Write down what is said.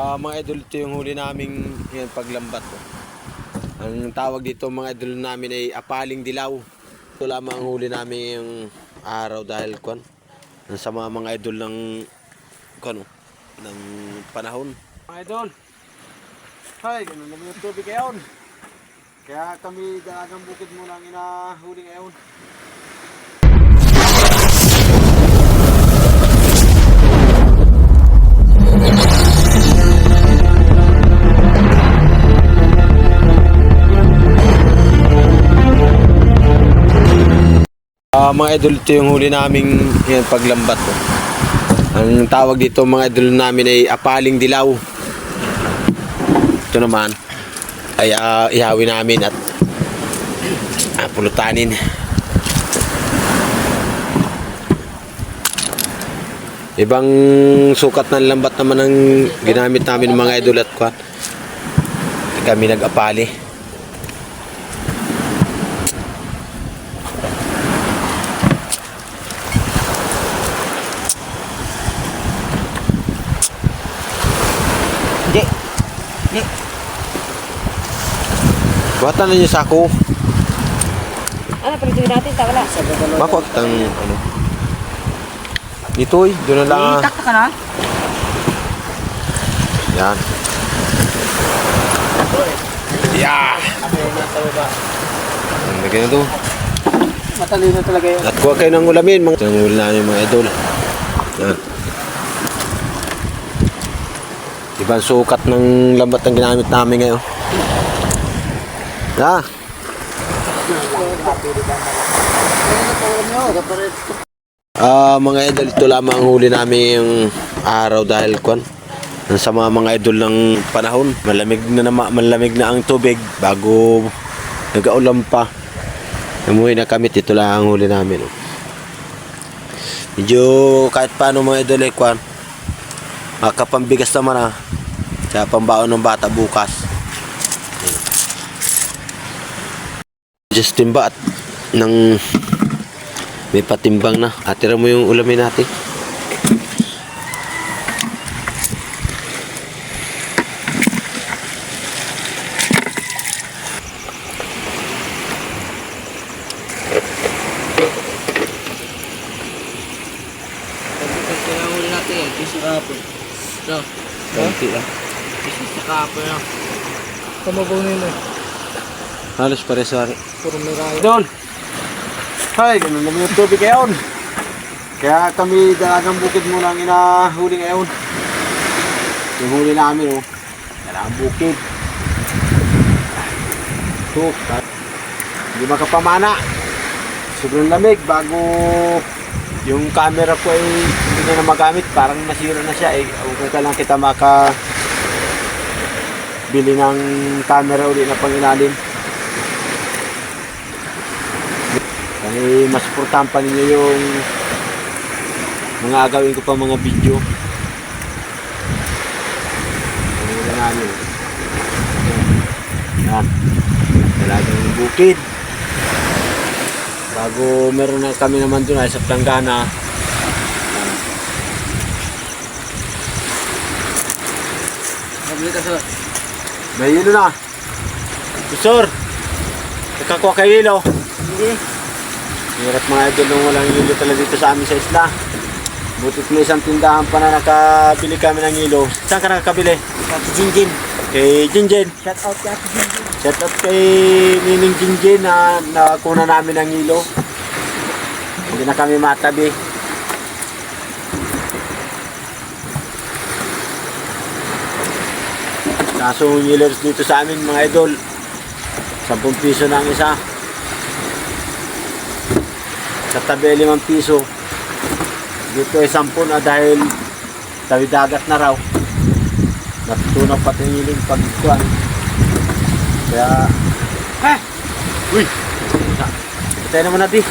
Mga idol, ito yung huli naming yan, paglambat. Ang tawag dito mga idol namin ay apaling dilaw. Ito lamang ang huli namin yung araw dahil sa mga idol ng ng panahon. Mga idol, hay, ganun naman yung tubig ngayon. Kaya kami dalagang bukid muna ang inahuli ngayon. Mga idol, ito yung huli naming yan, paglambat. Ang tawag dito mga idol namin ay apaling dilaw. Ito naman ay ihawin namin at pulutanin. Ibang sukat ng lambat naman ang ginamit namin mga idol at kami nag-apali. Hindi. Buhatan na niyo sako. Ano, palitin natin, wala. Bako ang ano. Dito doon na lang. Itakta ka na? Yan. Yeah. Lagyan na to. Matalino talaga yun. At kuha kayo ng ulamin. Tingnan namin mga idol. Yan. Ibang sukat ng lambat ang ginamit namin ngayon. Mga idol, ito lamang ang huli namin yung araw dahil sa mga idol ng panahon. Malamig na ang tubig bago nag-aulan pa. Umuwi na kami, ito lang ang huli namin. Medyo kahit paano mga idol ay makapambigas naman kaya pambaon ng bata bukas. Just timba at ng may patimbang na. Atira mo yung ulamin natin. Kailangan natin yan, kasi kapon. So, Konti lang. kasi sa kapon yan. Kamabunin mo. Halos pare-sari. Puro may raya. Idol! Hay, ganun naman yung tubig ngayon. Kaya kami dalagang bukid muna ang inahuli ngayon. Yung huli namin dalagang bukid. Ito, hindi makapamana. Sobrang lamig bago yung camera ko ay hindi na magamit. Parang nasira na siya kung kailan kita bili ng camera uli na pangilalim. Kaya mas importante pa ninyo yung mga agawin ko pa mga video. Wala namin. Yan. Talagang bukid. Bago meron na kami naman doon ay sa Planggana. Mabili ka sa... May hilo na. Sir, nakakuha kayo hilo. Hindi. Hirap mga idol nung walang hilo talaga dito sa amin sa isla. Butit may isang tindahan pa na nakabili kami ng hilo. Saan ka nakakabili? Sa Jinjin. Kay Jinjin. Shout out kay Ate Jinjin. Shout out kay Nining Jinjin na nakuna namin ng hilo. Hindi na kami matabi. Kaso yung hilers dito sa amin mga idol, 10 piso na ang isa. Sa tabi 5 piso. Dito ay 10 na dahil tawid dagat na raw. Natutunaw pati yung hiling pagkuhan. Kaya, uy! Patay naman natin.